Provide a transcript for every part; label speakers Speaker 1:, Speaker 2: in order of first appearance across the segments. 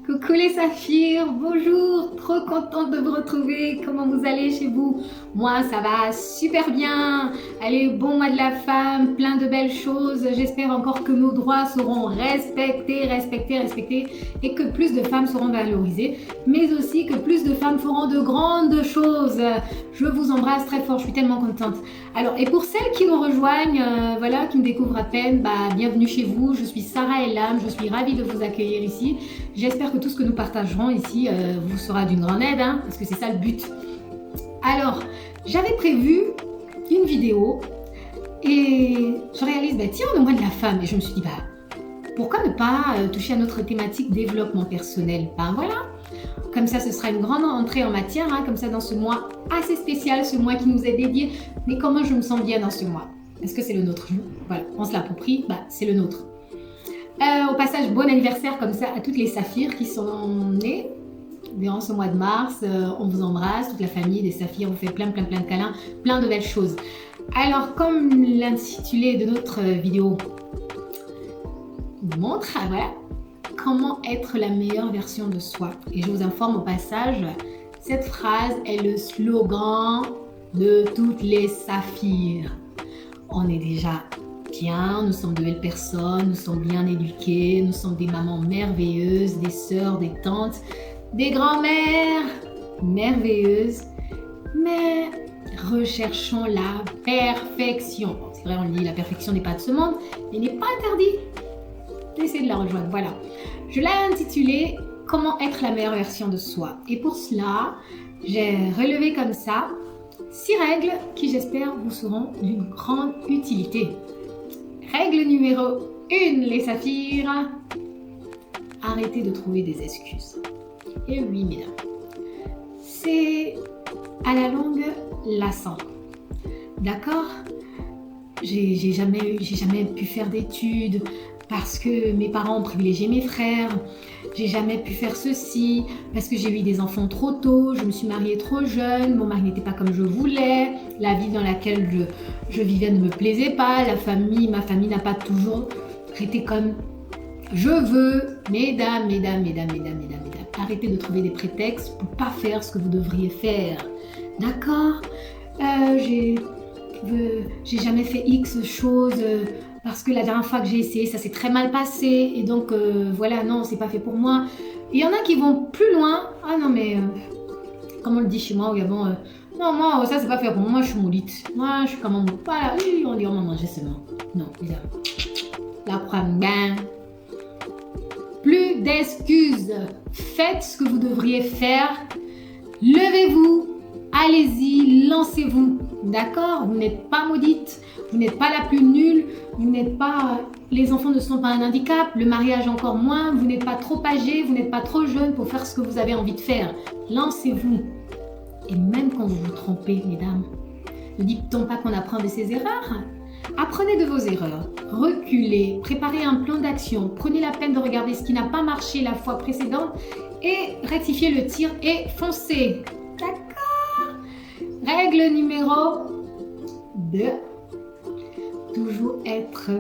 Speaker 1: Coucou les saphirs, bonjour, trop contente de vous retrouver, comment vous allez chez vous? Moi ça va super bien, allez bon mois de la femme, plein de belles choses, j'espère encore que nos droits seront respectés et que plus de femmes seront valorisées, mais aussi que plus de femmes feront de grandes choses. Je vous embrasse très fort, je suis tellement contente. Alors, et pour celles qui nous rejoignent, voilà, qui me découvrent à peine, bienvenue chez vous, je suis Sarah Elam, je suis ravie de vous accueillir ici. J'espère que tout ce que nous partagerons ici vous sera d'une grande aide, hein, parce que c'est ça le but. Alors, j'avais prévu une vidéo et je réalise, tiens, on est au mois de la femme, et je me suis dit, pourquoi ne pas toucher à notre thématique développement personnel? Voilà. Comme ça, ce sera une grande entrée en matière, hein, comme ça, dans ce mois assez spécial, ce mois qui nous est dédié. Mais comment je me sens bien dans ce mois? Est-ce que c'est le nôtre? Voilà, on se l'approprie, c'est le nôtre. Au passage, bon anniversaire comme ça à toutes les saphirs qui sont nées durant ce mois de mars. On vous embrasse, toute la famille des saphirs, on vous fait plein de câlins, plein de belles choses. Alors, comme l'intitulé de notre vidéo montre, voilà, comment être la meilleure version de soi. Et je vous informe au passage, cette phrase est le slogan de toutes les saphirs. On est déjà bien, nous sommes de belles personnes, nous sommes bien éduquées, nous sommes des mamans merveilleuses, des sœurs, des tantes, des grands-mères merveilleuses, mais recherchons la perfection. C'est vrai, on dit la perfection n'est pas de ce monde, mais il n'est pas interdit d'essayer de la rejoindre. Voilà. Je l'ai intitulé « Comment être la meilleure version de soi ». Et pour cela, j'ai relevé comme ça 6 règles qui, j'espère, vous seront d'une grande utilité. Règle numéro 1, les saphirs. Arrêtez de trouver des excuses. Et oui, mesdames, c'est à la longue lassant. D'accord? J'ai jamais pu faire d'études parce que mes parents ont privilégié mes frères. J'ai jamais pu faire ceci parce que j'ai eu des enfants trop tôt, je me suis mariée trop jeune, mon mari n'était pas comme je voulais, la vie dans laquelle je vivais ne me plaisait pas, ma famille n'a pas toujours été comme je veux. Mesdames, arrêtez de trouver des prétextes pour pas faire ce que vous devriez faire. D'accord? J'ai jamais fait X choses parce que la dernière fois que j'ai essayé, ça s'est très mal passé et donc voilà, non, c'est pas fait pour moi. Il y en a qui vont plus loin. Ah non, mais comme on le dit chez moi au Gabon, non, moi, ça c'est pas fait pour moi, je suis moulite. Moi, je suis comme un moule. Voilà, oui, on dit on va manger seulement. Non, bizarre. La prendre bien. Plus d'excuses. Faites ce que vous devriez faire. Levez-vous. Allez-y, lancez-vous. D'accord? Vous n'êtes pas maudite. Vous n'êtes pas la plus nulle. Vous n'êtes pas... Les enfants ne sont pas un handicap. Le mariage encore moins. Vous n'êtes pas trop âgé. Vous n'êtes pas trop jeune pour faire ce que vous avez envie de faire. Lancez-vous. Et même quand vous vous trompez, mesdames, ne dites-on pas qu'on apprend de ses erreurs? Apprenez de vos erreurs. Reculez. Préparez un plan d'action. Prenez la peine de regarder ce qui n'a pas marché la fois précédente et rectifiez le tir et foncez. D'accord? Règle numéro 2. Toujours être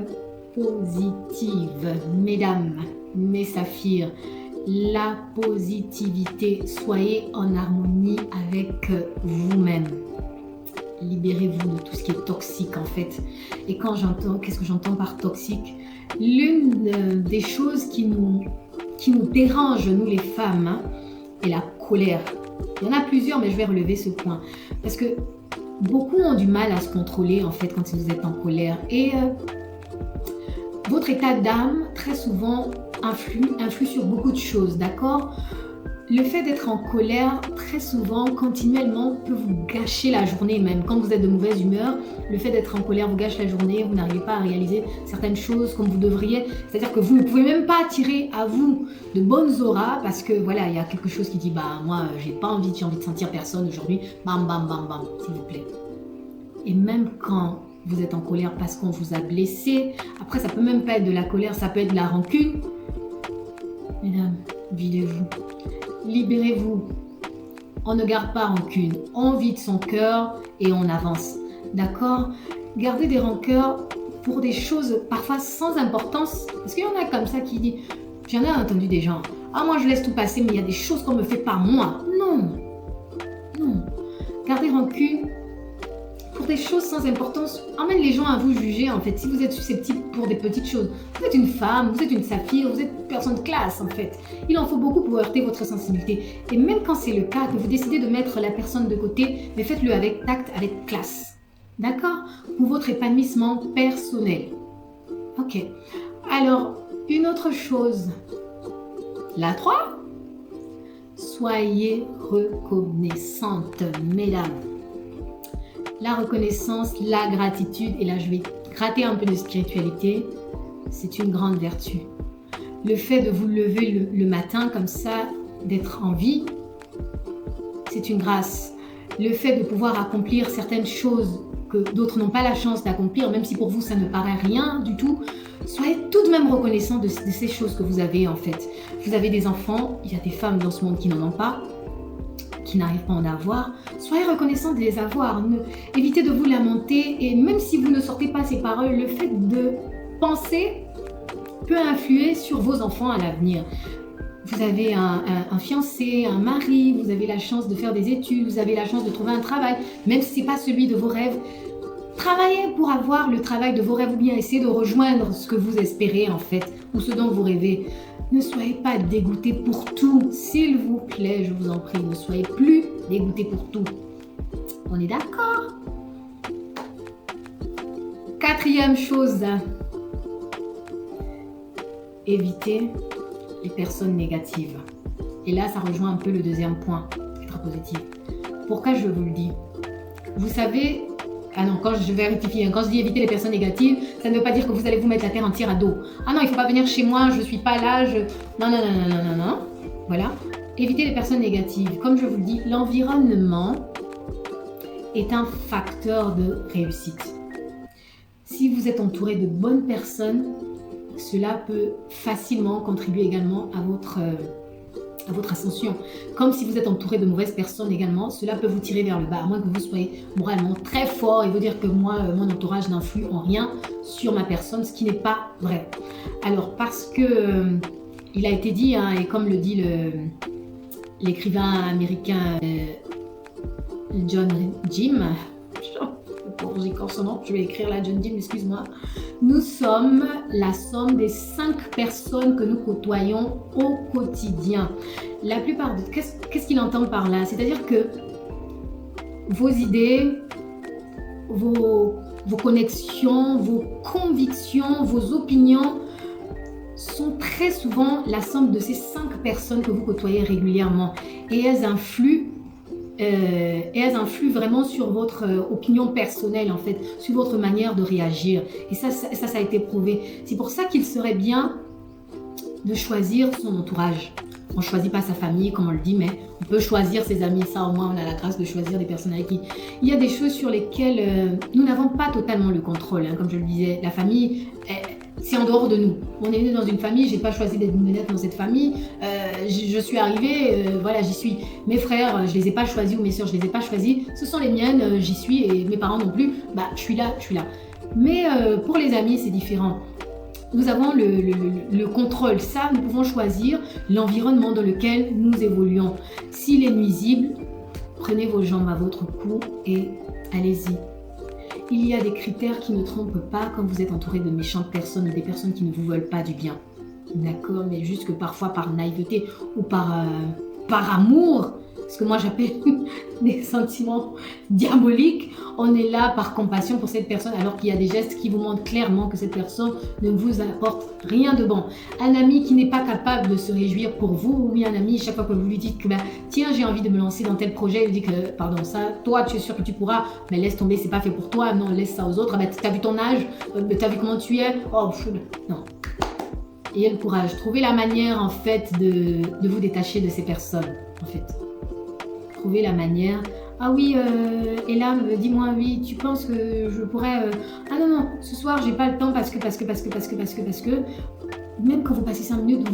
Speaker 1: positive. Mesdames, mes saphirs, la positivité. Soyez en harmonie avec vous-même. Libérez-vous de tout ce qui est toxique en fait. Et quand j'entends, qu'est-ce que j'entends par toxique? L'une des choses qui nous dérange, nous les femmes, est la colère. Il y en a plusieurs, mais je vais relever ce point. Parce que beaucoup ont du mal à se contrôler en fait quand vous êtes en colère. Et votre état d'âme, très souvent, influe sur beaucoup de choses, d'accord? Le fait d'être en colère, très souvent, continuellement, peut vous gâcher la journée même. Quand vous êtes de mauvaise humeur, le fait d'être en colère vous gâche la journée, vous n'arrivez pas à réaliser certaines choses comme vous devriez. C'est-à-dire que vous ne pouvez même pas attirer à vous de bonnes auras parce que voilà, il y a quelque chose qui dit moi j'ai envie de sentir personne aujourd'hui. Bam, bam, bam, bam, s'il vous plaît. Et même quand vous êtes en colère parce qu'on vous a blessé, après ça peut même pas être de la colère, ça peut être de la rancune. Mesdames, videz-vous. Libérez-vous. On ne garde pas rancune. On vide son cœur et on avance. D'accord? Gardez des rancœurs pour des choses parfois sans importance. Parce qu'il y en a comme ça qui disent, j'en ai entendu des gens, ah moi je laisse tout passer mais il y a des choses qu'on me fait par moi. Non. Non. Gardez rancune pour des choses sans importance emmène les gens à vous juger en fait. Si vous êtes susceptible pour des petites choses, vous êtes une femme, vous êtes une saphir, vous êtes une personne de classe en fait. Il en faut beaucoup pour heurter votre sensibilité. Et même quand c'est le cas, que vous décidez de mettre la personne de côté, mais faites-le avec tact, avec classe. D'accord? Pour votre épanouissement personnel. Ok. Alors, une autre chose. La 3. Soyez reconnaissante, mesdames. La reconnaissance, la gratitude, et là je vais gratter un peu de spiritualité, c'est une grande vertu. Le fait de vous lever le matin comme ça, d'être en vie, c'est une grâce. Le fait de pouvoir accomplir certaines choses que d'autres n'ont pas la chance d'accomplir, même si pour vous ça ne paraît rien du tout, soyez tout de même reconnaissant de ces choses que vous avez en fait. Vous avez des enfants, il y a des femmes dans ce monde qui n'en ont pas, qui n'arrivent pas à en avoir, soyez reconnaissant de les avoir. Évitez de vous lamenter et même si vous ne sortez pas ces paroles, le fait de penser peut influer sur vos enfants à l'avenir. Vous avez un fiancé, un mari, vous avez la chance de faire des études, vous avez la chance de trouver un travail, même si ce n'est pas celui de vos rêves. Travaillez pour avoir le travail de vos rêves ou bien essayez de rejoindre ce que vous espérez en fait, ou ce dont vous rêvez. Ne soyez pas dégoûtés pour tout, s'il vous plaît, je vous en prie, ne soyez plus dégoûtés pour tout. On est d'accord? 4e chose, évitez les personnes négatives. Et là, ça rejoint un peu le 2e point, être positif. Pourquoi je vous le dis? Vous savez, ah non, quand je vais rectifier, quand je dis éviter les personnes négatives, ça ne veut pas dire que vous allez vous mettre la terre entière à dos. Ah non, il ne faut pas venir chez moi, je ne suis pas là, Non, non, non, non, non, non, non. Voilà. Évitez les personnes négatives. Comme je vous le dis, l'environnement est un facteur de réussite. Si vous êtes entouré de bonnes personnes, cela peut facilement contribuer également à votre ascension. Comme si vous êtes entouré de mauvaises personnes également, cela peut vous tirer vers le bas, à moins que vous soyez moralement très fort et vous dire que moi, mon entourage n'influe en rien sur ma personne, ce qui n'est pas vrai. Alors, parce que il a été dit, hein, et comme le dit l'écrivain américain John Jim, j'écorche son nom, je vais écrire là, John Jim, excuse-moi. Nous sommes la somme des 5 personnes que nous côtoyons au quotidien. La plupart de... Qu'est-ce qu'il entend par là? C'est-à-dire que vos idées, vos connexions, vos convictions, vos opinions sont très souvent la somme de ces 5 personnes que vous côtoyez régulièrement. Et elles influent vraiment sur votre opinion personnelle en fait, sur votre manière de réagir. Et ça a été prouvé. C'est pour ça qu'il serait bien de choisir son entourage. On ne choisit pas sa famille comme on le dit, mais on peut choisir ses amis. Ça au moins on a la grâce de choisir des personnes avec qui il y a des choses sur lesquelles nous n'avons pas totalement le contrôle, hein. Comme je le disais, la famille, c'est en dehors de nous. On est né dans une famille, j'ai pas choisi d'être naître dans cette famille. Je suis arrivée, voilà, j'y suis. Mes frères, je les ai pas choisis, ou mes soeurs, je les ai pas choisis. Ce sont les miennes, j'y suis, et mes parents non plus. Bah, je suis là. Mais pour les amis, c'est différent. Nous avons le contrôle. Ça, nous pouvons choisir l'environnement dans lequel nous évoluons. S'il est nuisible, prenez vos jambes à votre cou et allez-y. Il y a des critères qui ne trompent pas quand vous êtes entouré de méchantes personnes ou des personnes qui ne vous veulent pas du bien. D'accord, mais juste que parfois par naïveté ou par amour, ce que moi j'appelle des sentiments diaboliques, on est là par compassion pour cette personne alors qu'il y a des gestes qui vous montrent clairement que cette personne ne vous apporte rien de bon. Un ami qui n'est pas capable de se réjouir pour vous, ou un ami, chaque fois que vous lui dites que tiens, j'ai envie de me lancer dans tel projet, il dit que pardon, ça, toi tu es sûr que tu pourras, mais laisse tomber, c'est pas fait pour toi, non, laisse ça aux autres. T'as vu ton âge, t'as vu comment tu es, oh non. Ayez le courage, trouvez la manière en fait de vous détacher de ces personnes en fait. Trouvez la manière. Ah oui, Elam, dis-moi, oui, tu penses que je pourrais... Ah non, ce soir, j'ai pas le temps parce que... même quand vous passez 5 minutes,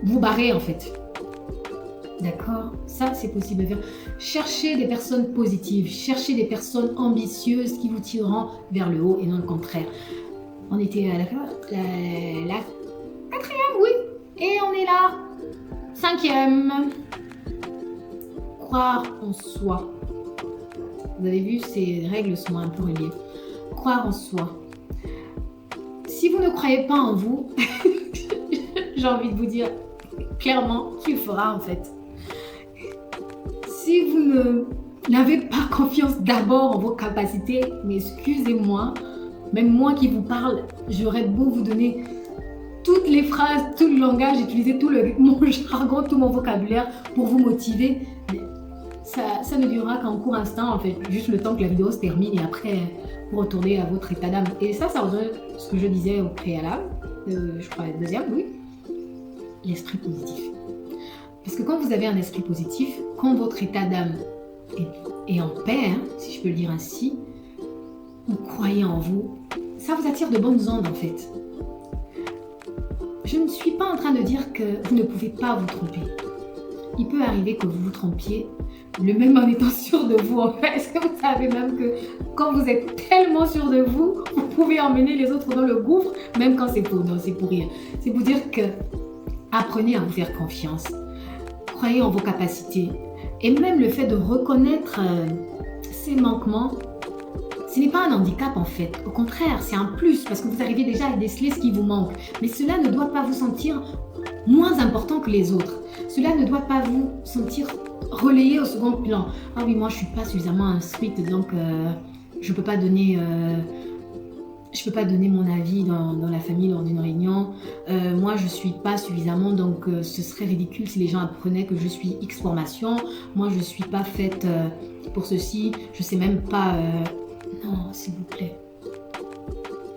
Speaker 1: vous barrez en fait. D'accord? Ça, c'est possible de faire. Cherchez des personnes positives, cherchez des personnes ambitieuses qui vous tireront vers le haut et non le contraire. On était à la 4e, oui. Et on est là. 5e. Croire en soi. Vous avez vu, ces règles sont un peu reliées. Croire en soi. Si vous ne croyez pas en vous, j'ai envie de vous dire clairement qu'il fera en fait. Si vous n'avez pas confiance d'abord en vos capacités, mais excusez-moi, même moi qui vous parle, j'aurais beau vous donner toutes les phrases, tout le langage, utiliser tout mon jargon, tout mon vocabulaire pour vous motiver. Ça ne durera qu'un court instant, en fait, juste le temps que la vidéo se termine et après, vous retournez à votre état d'âme. Et ça rejoint ce que je disais au préalable, je crois le 2e, oui, l'esprit positif. Parce que quand vous avez un esprit positif, quand votre état d'âme est en paix, hein, si je peux le dire ainsi, vous croyez en vous, ça vous attire de bonnes ondes en fait. Je ne suis pas en train de dire que vous ne pouvez pas vous tromper. Il peut arriver que vous vous trompiez, le même en étant sûr de vous en fait. Est-ce que vous savez même que quand vous êtes tellement sûr de vous, vous pouvez emmener les autres dans le gouffre, même quand c'est faux. Non, c'est pour rire. C'est pour dire que apprenez à vous faire confiance. Croyez en vos capacités. Et même le fait de reconnaître ces manquements, ce n'est pas un handicap en fait. Au contraire, c'est un plus parce que vous arrivez déjà à déceler ce qui vous manque. Mais cela ne doit pas vous sentir moins important que les autres. Cela ne doit pas vous sentir relayé au second plan. Ah oui, moi je ne suis pas suffisamment instruite, donc je ne peux pas donner... je peux pas donner mon avis dans la famille lors d'une réunion. Moi, je suis pas suffisamment, donc ce serait ridicule si les gens apprenaient que je suis X formation. Moi, je suis pas faite pour ceci. Je sais même pas... Non, s'il vous plaît.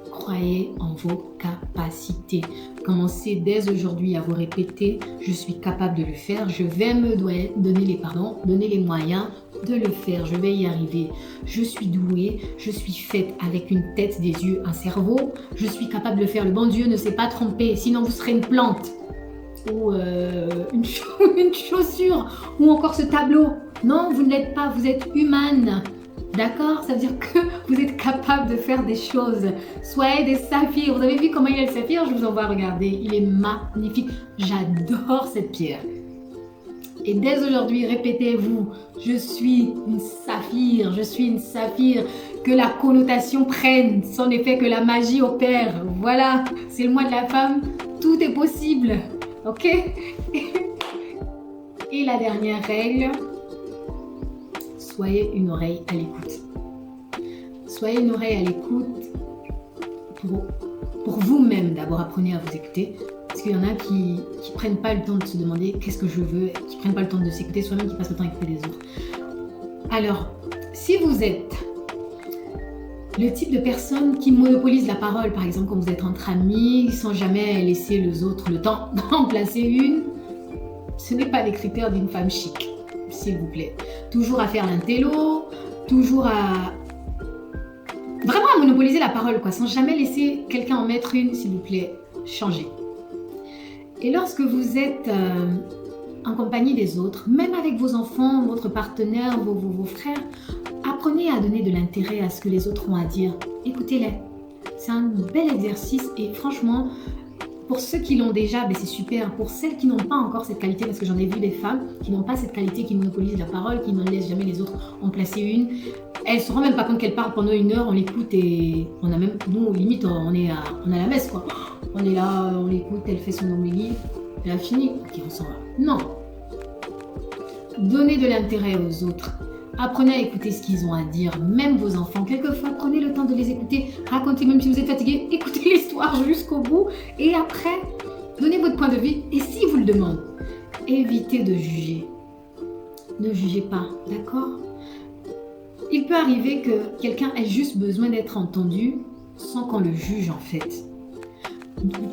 Speaker 1: Croyez en vos capacités. Commencez dès aujourd'hui à vous répéter. Je suis capable de le faire. Je vais me donner les moyens de le faire, je vais y arriver. Je suis douée, je suis faite avec une tête, des yeux, un cerveau. Je suis capable de le faire. Le bon Dieu ne s'est pas trompé, sinon vous serez une plante ou une chaussure ou encore ce tableau. Non, vous ne l'êtes pas, vous êtes humaine. D'accord? Ça veut dire que vous êtes capable de faire des choses. Soyez des saphirs. Vous avez vu comment il est le saphir? Je vous envoie regarder. Il est magnifique. J'adore cette pierre. Et dès aujourd'hui, répétez-vous, je suis une saphir, je suis une saphir, que la connotation prenne son effet, que la magie opère. Voilà, c'est le mois de la femme, tout est possible, ok? Et la dernière règle, soyez une oreille à l'écoute. Soyez une oreille à l'écoute pour vous-même d'abord, apprenez à vous écouter. Parce qu'il y en a qui ne prennent pas le temps de se demander qu'est-ce que je veux, qui ne prennent pas le temps de s'écouter soi-même, qui passent le temps à écouter les autres. Alors, si vous êtes le type de personne qui monopolise la parole, par exemple quand vous êtes entre amis, sans jamais laisser les autres le temps d'en placer une, ce n'est pas les critères d'une femme chic, s'il vous plaît. Toujours à faire l'intello, toujours à... Vraiment à monopoliser la parole, quoi, sans jamais laisser quelqu'un en mettre une, s'il vous plaît, changez. Et lorsque vous êtes en compagnie des autres, même avec vos enfants, votre partenaire, vos frères, apprenez à donner de l'intérêt à ce que les autres ont à dire. Écoutez-les. C'est un bel exercice et franchement, pour ceux qui l'ont déjà, ben c'est super. Pour celles qui n'ont pas encore cette qualité, parce que j'en ai vu des femmes qui n'ont pas cette qualité, qui monopolisent la parole, qui ne laissent jamais les autres en placer une. Elles ne se rendent même pas compte qu'elles parlent pendant 1 heure, on l'écoute et on a même, nous limite, on est à la messe quoi. On est là, on l'écoute, elle fait son homélie, elle a fini, ok on s'en va. Non. Donnez de l'intérêt aux autres. Apprenez à écouter ce qu'ils ont à dire, même vos enfants. Quelquefois, prenez le temps de les écouter. Racontez, même si vous êtes fatigué, écoutez l'histoire jusqu'au bout. Et après, donnez votre point de vue. Et si vous le demandent, évitez de juger. Ne jugez pas, d'accord? Il peut arriver que quelqu'un ait juste besoin d'être entendu sans qu'on le juge en fait.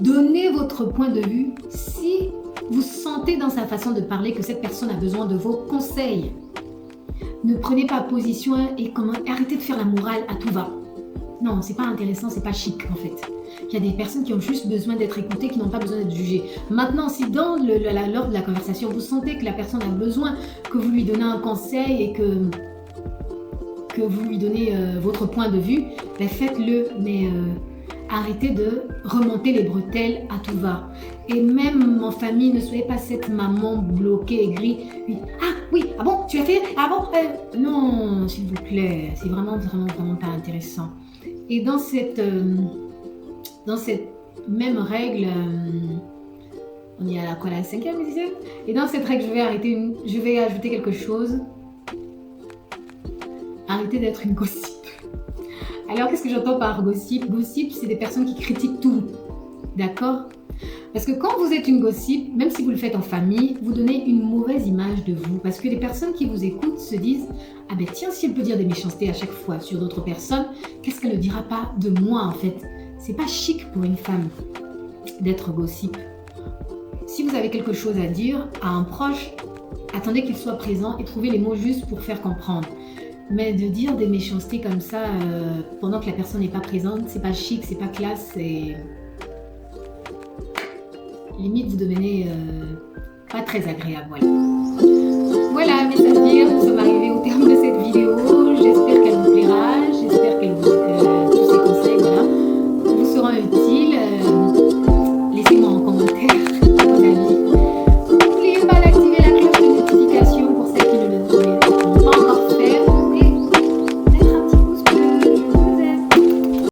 Speaker 1: Donnez votre point de vue si vous sentez dans sa façon de parler que cette personne a besoin de vos conseils. Ne prenez pas position et arrêtez de faire la morale à tout va. Non, c'est pas intéressant, c'est pas chic en fait. Il y a des personnes qui ont juste besoin d'être écoutées, qui n'ont pas besoin d'être jugées. Maintenant, si lors de la conversation, vous sentez que la personne a besoin que vous lui donnez un conseil et que vous lui donnez votre point de vue, ben faites-le, mais arrêtez de remonter les bretelles à tout va. Et même en famille, ne soyez pas cette maman bloquée, aigrie. Ah oui, ah bon, tu as fait, ah bon, non, s'il vous plaît, c'est vraiment, vraiment, vraiment pas intéressant. Et dans cette même règle, on y est à quoi, la cinquième, sixième. Et dans cette règle, je vais ajouter quelque chose. Arrêtez d'être une gossip. Alors, qu'est-ce que j'entends par gossip? Gossip, c'est des personnes qui critiquent tout. D'accord? Parce que quand vous êtes une gossip, même si vous le faites en famille, vous donnez une mauvaise image de vous. Parce que les personnes qui vous écoutent se disent « Ah ben tiens, si elle peut dire des méchancetés à chaque fois sur d'autres personnes, qu'est-ce qu'elle ne dira pas de moi en fait ?» C'est pas chic pour une femme d'être gossip. Si vous avez quelque chose à dire à un proche, attendez qu'il soit présent et trouvez les mots justes pour faire comprendre. Mais de dire des méchancetés comme ça pendant que la personne n'est pas présente, c'est pas chic, c'est pas classe, c'est... Limite, vous devenez pas très agréable. Voilà, mes amis, nous sommes